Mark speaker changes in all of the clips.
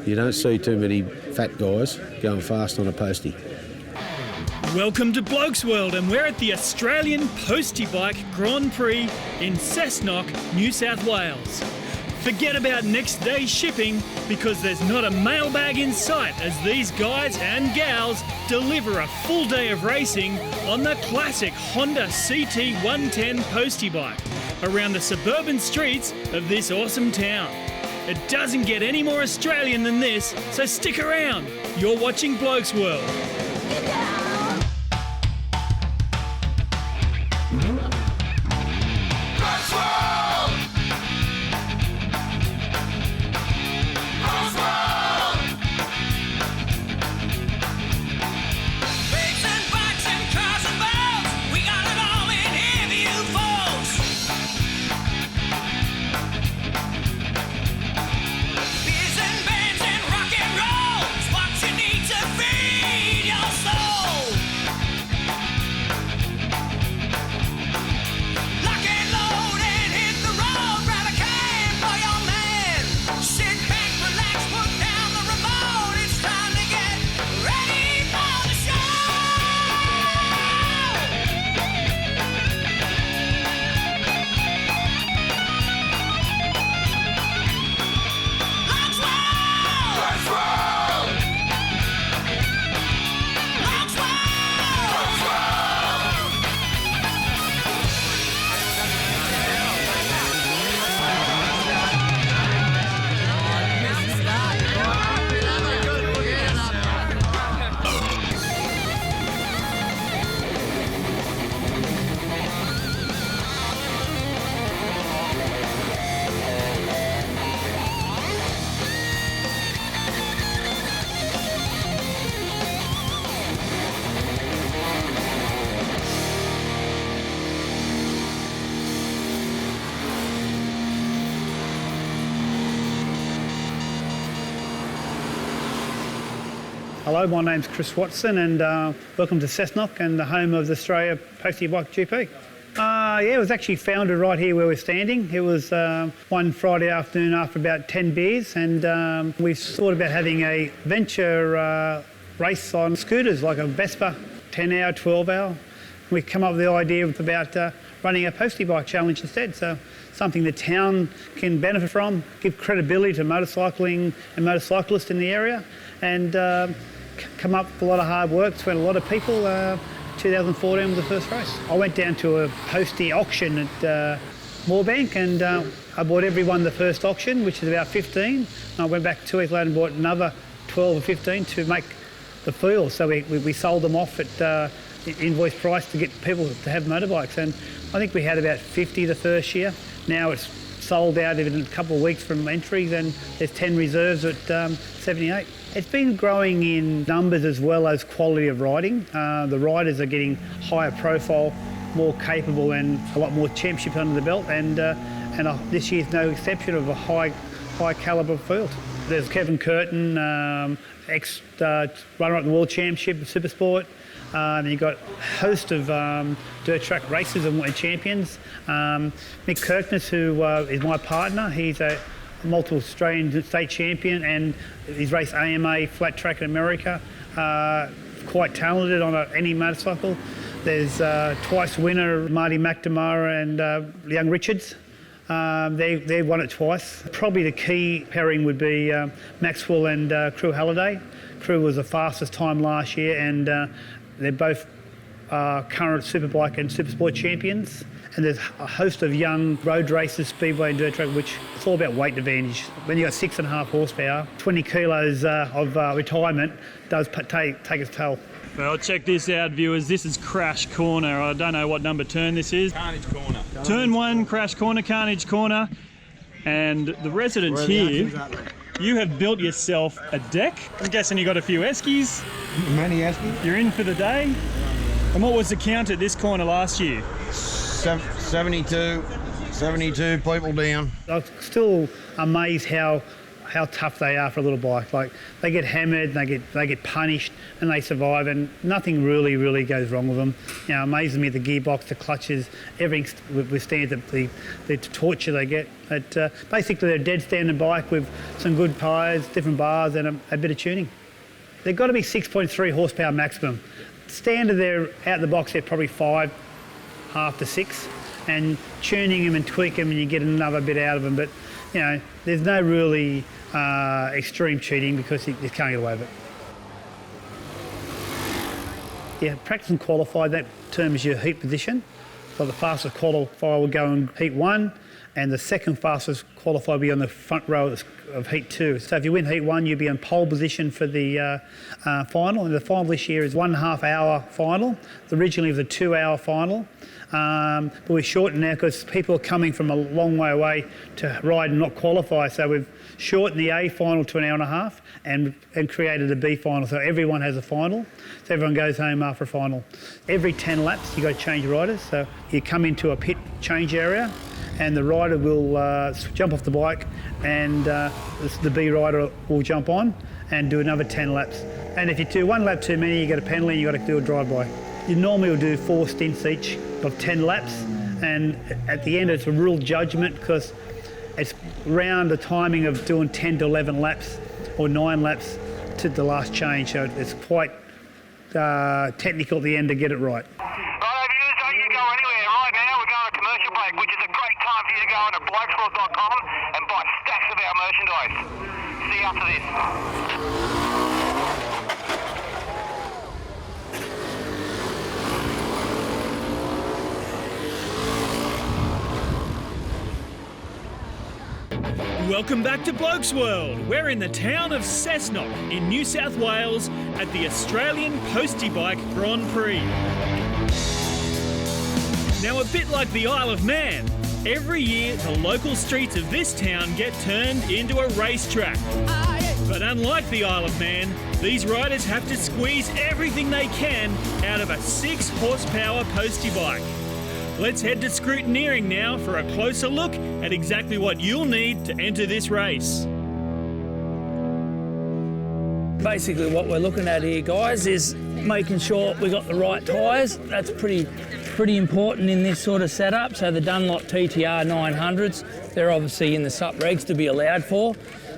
Speaker 1: You don't see too many fat guys going fast on a Postie.
Speaker 2: Welcome to Blokesworld, and we're at the Australian Postie Bike Grand Prix in Cessnock, New South Wales. Forget about next day shipping, because there's not a mailbag in sight as these guys and gals deliver a full day of racing on the classic Honda CT 110 Postie bike around the suburban streets of this awesome town. It doesn't get any more Australian than this, so stick around. You're watching Blokesworld.
Speaker 3: Hello, my name's Chris Watson, and welcome to Cessnock and the home of the Australia Postie Bike GP. It was actually founded right here where we're standing. It was one Friday afternoon after about 10 beers, and we thought about having a venture race on scooters, like a Vespa, 10-hour, 12-hour. We come up with the idea about running a Postie bike challenge instead, so something the town can benefit from, give credibility to motorcycling and motorcyclists in the area, and come up with a lot of hard work. Spent a lot of people. 2014 was the first race. I went down to a Postie auction at Moorebank, and I bought everyone the first auction, which is about 15. And I went back 2 weeks later and bought another 12 or 15 to make the field. So we sold them off at invoice price to get people to have motorbikes. And I think we had about 50 the first year. Now it's sold out in a couple of weeks from entries, and there's 10 reserves at 78. It's been growing in numbers as well as quality of riding. The riders are getting higher profile, more capable, and a lot more championships under the belt. And this year's no exception of a high calibre field. There's Kevin Curtin, ex-runner-up the World Championship, Super Sport. And you've got a host of dirt track races and champions. Mick Kirkness, who is my partner, he's a multiple Australian state champion, and he's raced AMA flat track in America. Quite talented on any motorcycle. There's twice winner Marty McNamara and Young Richards. They won it twice. Probably the key pairing would be Maxwell and Crew Halliday. Crew was the fastest time last year, and they're both current Superbike and Supersport champions. And there's a host of young road races, speedway and dirt track, which it's all about weight advantage. When you've got 6.5 horsepower, 20 kilos of retirement does take its toll.
Speaker 2: Well, check this out, viewers. This is Crash Corner. I don't know what number turn this is.
Speaker 4: Carnage Corner.
Speaker 2: Turn 1, Crash Corner, Carnage Corner. And the residents here, you have built yourself a deck. I'm guessing you got a few eskies.
Speaker 4: Many eskies.
Speaker 2: You're in for the day. And what was the count at this corner last year?
Speaker 4: 72 people down.
Speaker 3: I'm still amazed how how tough they are for a little bike. Like, they get hammered, they get punished, and they survive, and nothing really goes wrong with them. You know, it amazes me, the gearbox, the clutches, everything withstands the torture they get. But basically, they're a dead standard bike with some good tyres, different bars, and a bit of tuning. They've got to be 6.3 horsepower maximum. Standard, they're out the box, they're probably 5.5 to 6, and tuning them and tweak them, and you get another bit out of them. But you know, there's no really extreme cheating because you can't get away with it. Yeah, practice and qualify, that terms your heat position. So the fastest qualifier will go in heat 1, and the second fastest qualifier will be on the front row of heat 2. So if you win heat 1, you'll be in pole position for the final. And the final this year is 1.5 hour final. Originally it was a 2-hour final. But we're shortened now because people are coming from a long way away to ride and not qualify. So we've shortened the A final to 1.5 hours and created a B final. So everyone has a final. So everyone goes home after a final. Every 10 laps, you've got to change riders. So you come into a pit change area, and the rider will jump off the bike, and the B rider will jump on and do another 10 laps. And if you do one lap too many, you get a penalty, you got to do a drive-by. You normally will do 4 stints each of 10 laps, and at the end it's a real judgment because it's around the timing of doing 10 to 11 laps or 9 laps to the last change, so it's quite technical at the end to get it right.
Speaker 4: Don't you go anywhere. Right now we're going to commercial break, which is a great time for you to go on to blokesworld.com and buy stacks of our merchandise. See you after this.
Speaker 2: Welcome back to Blokesworld. We're in the town of Cessnock in New South Wales at the Australian Postie Bike Grand Prix. Now, a bit like the Isle of Man, every year the local streets of this town get turned into a racetrack. But unlike the Isle of Man, these riders have to squeeze everything they can out of a 6 horsepower Postie bike. Let's head to Scrutineering now for a closer look at exactly what you'll need to enter this race.
Speaker 5: Basically what we're looking at here, guys, is making sure we got the right tyres. That's pretty important in this sort of setup. So the Dunlop TTR 900s, they're obviously in the sup regs to be allowed for.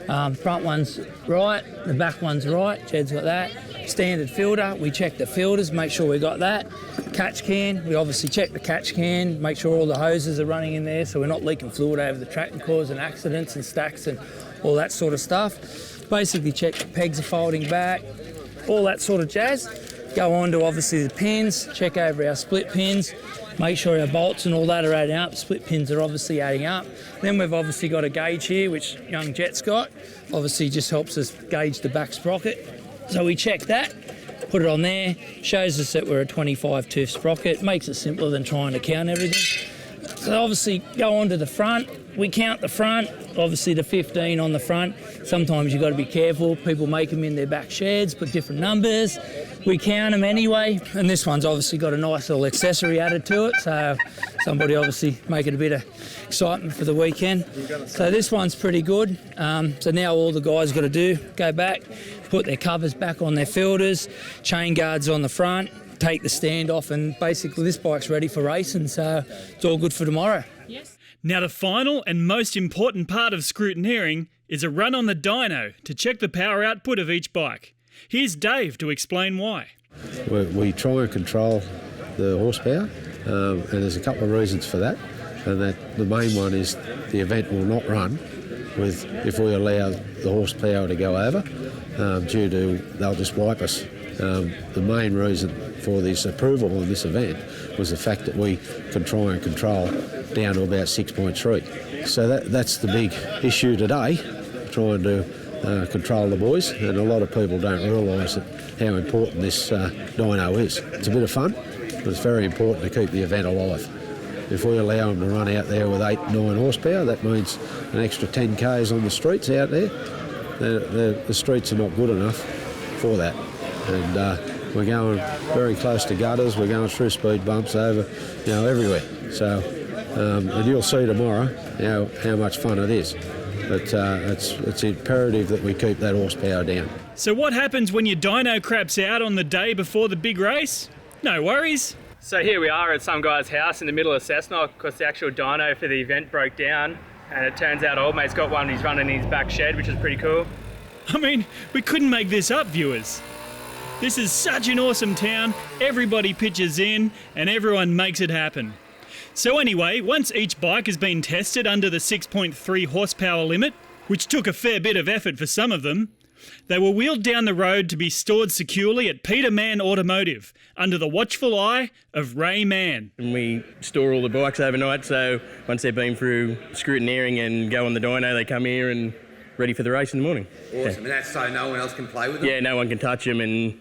Speaker 5: Front one's right, the back one's right, Jed's got that. Standard filter, we check the filters, make sure we got that. Catch can, we obviously check the catch can, make sure all the hoses are running in there so we're not leaking fluid over the track and causing accidents and stacks and all that sort of stuff. Basically check the pegs are folding back, all that sort of jazz. Go on to obviously the pins, check over our split pins, make sure our bolts and all that are adding up. Split pins are obviously adding up. Then we've obviously got a gauge here, which young Jet's got. Obviously just helps us gauge the back sprocket. So we check that, put it on there, shows us that we're a 25 tooth sprocket, makes it simpler than trying to count everything. So obviously go on to the front, we count the front, obviously the 15 on the front. Sometimes you've got to be careful, people make them in their back sheds, put different numbers. We count them anyway, and this one's obviously got a nice little accessory added to it, so somebody obviously making a bit of excitement for the weekend. So this one's pretty good. So now all the guys got to do, go back, put their covers back on their filters, chain guards on the front, take the stand off, and basically this bike's ready for racing, so it's all good for tomorrow.
Speaker 2: Yes. Now the final and most important part of scrutineering is a run on the dyno to check the power output of each bike. Here's Dave to explain why.
Speaker 1: We try and control the horsepower, and there's a couple of reasons for that. And that the main one is the event will not run if we allow the horsepower to go over, due to they'll just wipe us. The main reason for this approval in this event was the fact that we can try and control down to about 6.3. So that's the big issue today, trying to control the boys, and a lot of people don't realise how important this dyno is. It's a bit of fun, but it's very important to keep the event alive. If we allow them to run out there with 8-9 horsepower, that means an extra 10 k's on the streets out there. The streets are not good enough for that, and we're going very close to gutters. We're going through speed bumps over, everywhere. So, and you'll see tomorrow how much fun it is. but it's imperative that we keep that horsepower down.
Speaker 2: So what happens when your dyno craps out on the day before the big race? No worries.
Speaker 6: So here we are at some guy's house in the middle of Cessnock because the actual dyno for the event broke down, and it turns out old mate's got one he's running in his back shed, which is pretty cool.
Speaker 2: I mean, we couldn't make this up, viewers. This is such an awesome town, everybody pitches in and everyone makes it happen. So anyway, once each bike has been tested under the 6.3 horsepower limit, which took a fair bit of effort for some of them, they were wheeled down the road to be stored securely at Peter Mann Automotive, under the watchful eye of Ray Mann.
Speaker 7: And we store all the bikes overnight, so once they've been through scrutineering and go on the dyno, they come here and ready for the race in the morning.
Speaker 8: Awesome,
Speaker 7: Yeah.
Speaker 8: and that's so no one else can play with them?
Speaker 7: Yeah, no one can touch them and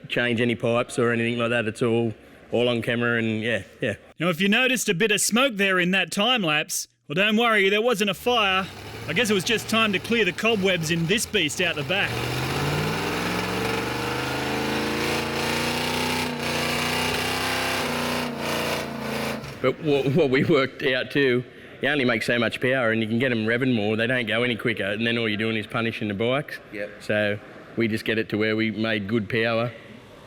Speaker 7: change any pipes or anything like that. It's all on camera and yeah.
Speaker 2: Now if you noticed a bit of smoke there in that time lapse, well don't worry, there wasn't a fire. I guess it was just time to clear the cobwebs in this beast out the back.
Speaker 7: But what we worked out too, you only make so much power and you can get them revving more, they don't go any quicker, and then all you're doing is punishing the bikes.
Speaker 8: Yep.
Speaker 7: So we just get it to where we made good power,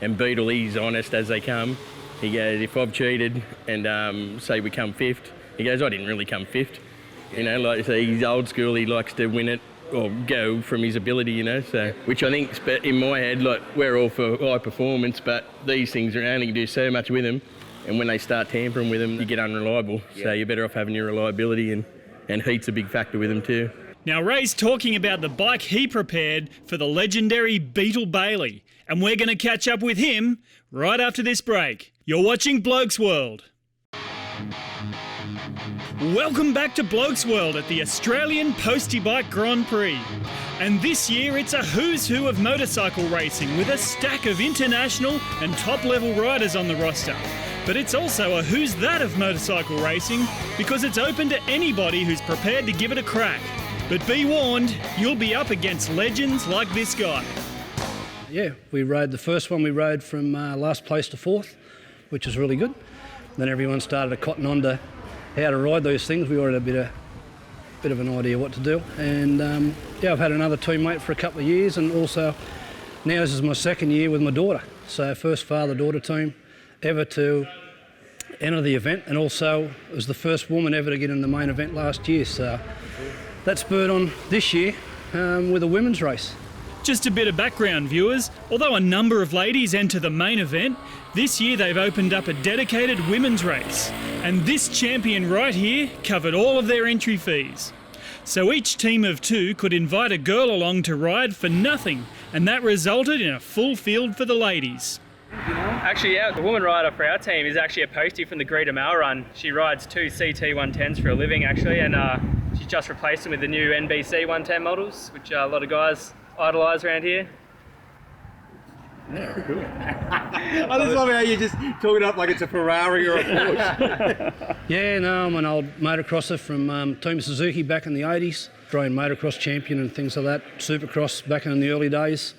Speaker 7: and Beetle, he's honest as they come. He goes, if I've cheated and say we come fifth, he goes, I didn't really come fifth. You know, like I say, he's old school, he likes to win it or go from his ability, you know, so, which I think in my head, like, we're all for high performance, but these things are only do so much with them, and when they start tampering with them, you get unreliable. So you're better off having your reliability, and heat's a big factor with them too.
Speaker 2: Now Ray's talking about the bike he prepared for the legendary Beetle Bailey, and we're going to catch up with him right after this break. You're watching Blokesworld. Welcome back to Blokesworld at the Australian Postie Bike Grand Prix. And this year it's a who's who of motorcycle racing with a stack of international and top level riders on the roster. But it's also a who's that of motorcycle racing because it's open to anybody who's prepared to give it a crack. But be warned, you'll be up against legends like this guy.
Speaker 9: Yeah, we rode the first one, we rode from last place to fourth, which was really good. Then everyone started to cotton on to how to ride those things. We already had a bit of an idea what to do. And I've had another teammate for a couple of years, and also now this is my second year with my daughter. So first father-daughter team ever to enter the event, and also was the first woman ever to get in the main event last year. So that spurred on this year with a women's race.
Speaker 2: Just a bit of background, viewers. Although a number of ladies enter the main event, this year they've opened up a dedicated women's race. And this champion right here covered all of their entry fees. So each team of two could invite a girl along to ride for nothing, and that resulted in a full field for the ladies.
Speaker 6: Actually, the woman rider for our team is actually a Postie from the Greater Mail Run. She rides two CT 110s for a living, actually, and she's just replaced them with the new NBC 110 models, which a lot of guys idolise around here.
Speaker 8: I just love how you just talk it up like it's a Ferrari or a Porsche.
Speaker 9: Yeah, no, I'm an old motocrosser from Team Suzuki back in the 80s. Australian motocross champion and things like that. Supercross back in the early days.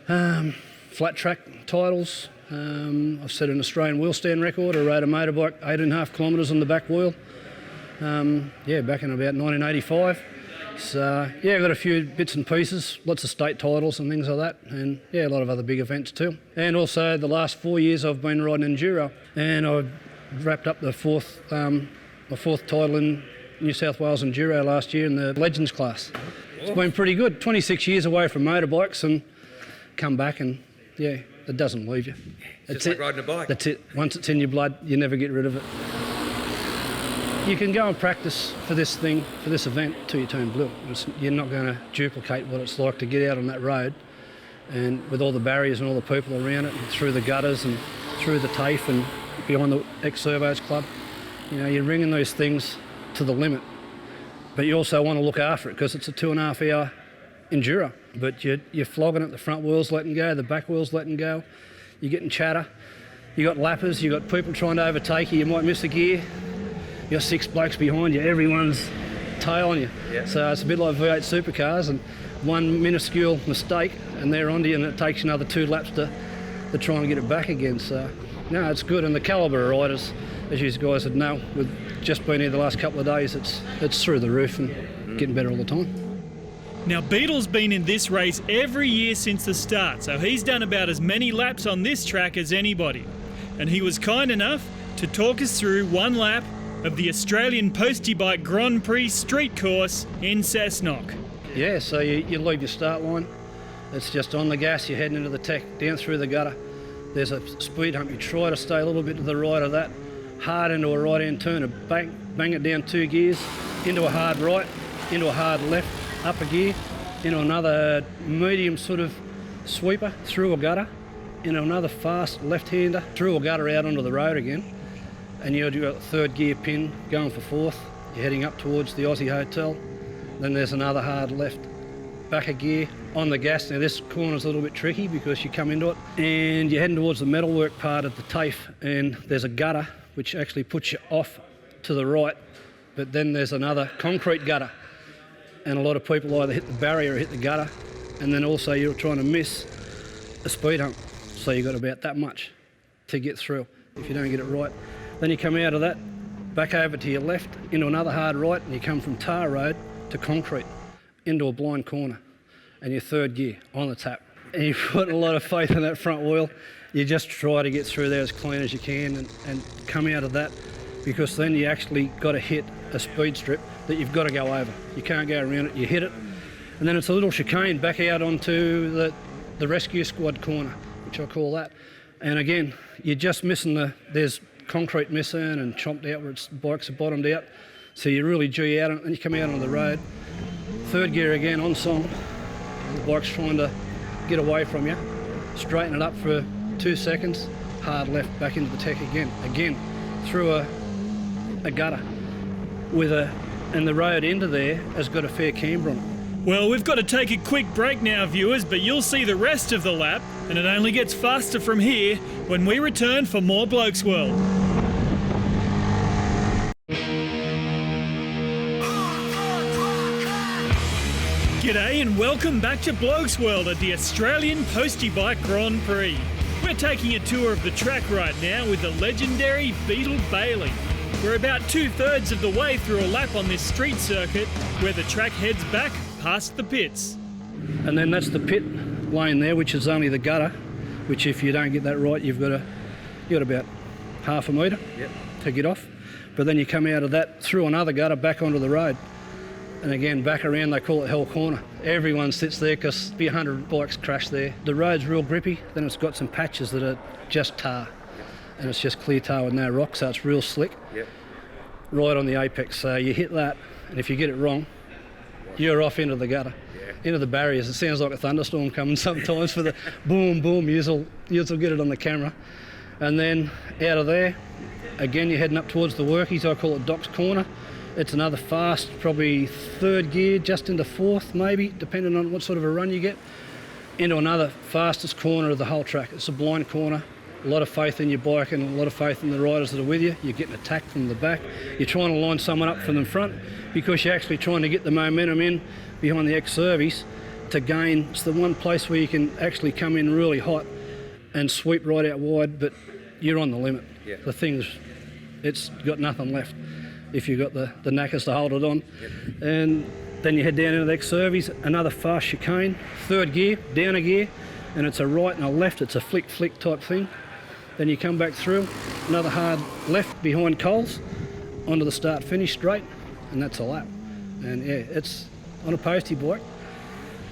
Speaker 9: Flat track titles. I've set an Australian wheel stand record. I rode a motorbike 8.5 kilometres on the back wheel. Back in about 1985. So, I've got a few bits and pieces, lots of state titles and things like that, and a lot of other big events too. And also the last 4 years I've been riding enduro, and I've wrapped up my fourth title in New South Wales enduro last year in the Legends class. It's been pretty good. 26 years away from motorbikes and come back and, it doesn't leave you.
Speaker 8: It's just like riding a bike.
Speaker 9: That's it. Once it's in your blood, you never get rid of it. You can go and practice for this event till you turn blue. You're not going to duplicate what it's like to get out on that road, and with all the barriers and all the people around it, and through the gutters and through the TAFE and behind the ex-Servos Club. You're ringing those things to the limit, but you also want to look after it because it's a 2.5 hour enduro. But you're flogging it, the front wheel's letting go, the back wheel's letting go, you're getting chatter, you got lappers, you got people trying to overtake you, you might miss a gear. You got 6 blokes behind you, everyone's tailing you. Yeah. So it's a bit like V8 supercars, and one minuscule mistake and they're onto you, and it takes another 2 laps to try and get it back again. So, no, it's good. And the calibre of riders, as you guys would know, we've just been here the last couple of days, it's through the roof. And getting better all the time.
Speaker 2: Now, Beetle's been in this race every year since the start, so he's done about as many laps on this track as anybody. And he was kind enough to talk us through one lap of the Australian Postie Bike Grand Prix street course in Cessnock.
Speaker 9: Yeah, so you leave your start line. It's just on the gas, you're heading into the tech, down through the gutter. There's a speed hump. You try to stay a little bit to the right of that, hard into a right-hand turn, and bang it down 2 gears, into a hard right, into a hard left, up a gear, into another medium sort of sweeper, through a gutter, into another fast left-hander, through a gutter out onto the road again, and you've got a 3rd gear pin going for 4th. You're heading up towards the Aussie Hotel. Then there's another hard left, back a gear, on the gas. Now this corner's a little bit tricky because you come into it and you're heading towards the metalwork part of the TAFE, and there's a gutter which actually puts you off to the right, but then there's another concrete gutter, and a lot of people either hit the barrier or hit the gutter, and then also you're trying to miss a speed hump, so you've got about that much to get through if you don't get it right. Then you come out of that, back over to your left, into another hard right, and you come from tar road to concrete, into a blind corner, and your 3rd gear on the tap. And you put a lot of faith in that front wheel. You just try to get through there as clean as you can and come out of that, because then you actually got to hit a speed strip that you've got to go over. You can't go around it, you hit it. And then it's a little chicane back out onto the rescue squad corner, which I call that. And again, you're just missing there's concrete missing and chomped out where bikes are bottomed out. So you really G out and you come out onto the road. 3rd gear again on song. The bike's trying to get away from you. Straighten it up for 2 seconds. Hard left back into the tech again. Again, through a gutter and the road into there has got a fair camber on it.
Speaker 2: Well, we've got to take a quick break now, viewers, but you'll see the rest of the lap, and it only gets faster from here when we return for more Blokesworld. G'day and welcome back to Blokesworld at the Australian Postie Bike Grand Prix. We're taking a tour of the track right now with the legendary Beetle Bailey. We're about 2/3 of the way through a lap on this street circuit where the track heads back past the pits.
Speaker 9: And then that's the pit lane there, which is only the gutter, which if you don't get that right, you've got about half a metre to get off. But then you come out of that through another gutter back onto the road. And again, back around, they call it Hell Corner. Everyone sits there because be 100 bikes crash there. The road's real grippy, then it's got some patches that are just tar. And it's just clear tar with no rock, so it's real slick.
Speaker 8: Yep.
Speaker 9: Right on the apex, so you hit that, and if you get it wrong, you're off into the gutter, into the barriers. It sounds like a thunderstorm coming sometimes for the boom, boom. You'll get it on the camera. And then out of there, again, you're heading up towards the workies. I call it Doc's Corner. It's another fast, probably 3rd gear, just into 4th maybe, depending on what sort of a run you get, into another fastest corner of the whole track. It's a blind corner. A lot of faith in your bike and a lot of faith in the riders that are with you. You're getting attacked from the back. You're trying to line someone up from the front because you're actually trying to get the momentum in behind the ex-service to gain. It's the one place where you can actually come in really hot and sweep right out wide, but you're on the limit.
Speaker 8: Yeah.
Speaker 9: It's got nothing left if you've got the knackers to hold it on. And then you head down into the ex-service, another fast chicane, 3rd gear, down a gear, and it's a right and a left. It's a flick type thing. Then you come back through, another hard left behind Coles, onto the start-finish straight, and that's a lap. And yeah, it's on a Postie bike.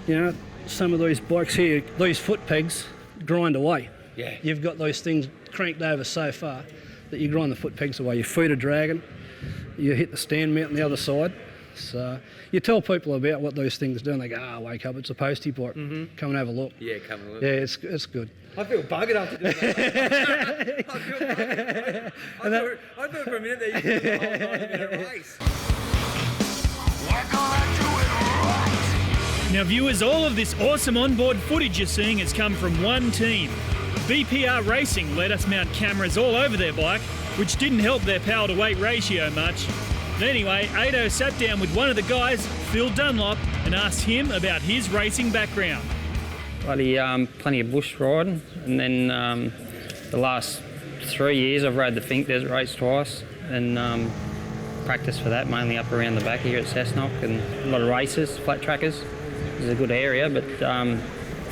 Speaker 9: You know, some of these bikes here, these foot pegs grind away.
Speaker 8: Yeah.
Speaker 9: You've got those things cranked over so far that you grind the foot pegs away. Your feet are dragging, you hit the stand mount on the other side. So you tell people about what those things do and they go, wake up, it's a Postie bike. Come and have a look.
Speaker 8: Yeah, come and look.
Speaker 9: Yeah, it's good.
Speaker 8: I feel buggered after doing that. I feel buggered. I thought for a minute that you did the whole 90-minute race.
Speaker 2: Now viewers, all of this awesome onboard footage you're seeing has come from one team. BPR Racing let us mount cameras all over their bike, which didn't help their power to weight ratio much. But anyway, Ado sat down with one of the guys, Phil Dunlop, and asked him about his racing background.
Speaker 10: Plenty of bush riding, and then the last 3 years I've rode the Fink Desert Race twice, and practice for that, mainly up around the back here at Cessnock, and a lot of races, flat trackers. It's a good area, but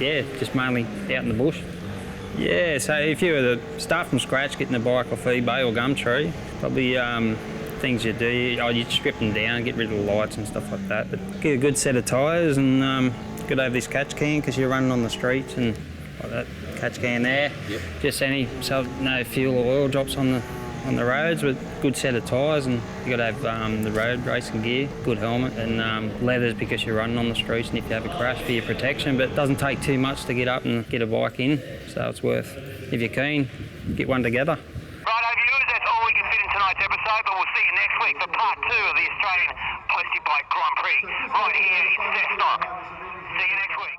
Speaker 10: yeah, just mainly out in the bush. Yeah, so if you were to start from scratch, getting a bike off eBay or Gumtree, probably things you do, you'd strip them down, get rid of the lights and stuff like that. But get a good set of tyres and good over this catch can because you're running on the streets and like that catch can there. Yep. Just so no fuel or oil drops on the roads, with good set of tyres, and you got to have the road racing gear, good helmet, and leathers because you're running on the streets, and if you have a crash for your protection. But it doesn't take too much to get up and get a bike in, so it's worth, if you're keen, get one together.
Speaker 4: Righto viewers, that's all we can fit in tonight's episode, but we'll see you next week for part 2 of the Australian Postie Bike Grand Prix right here in Cessnock. See you next week.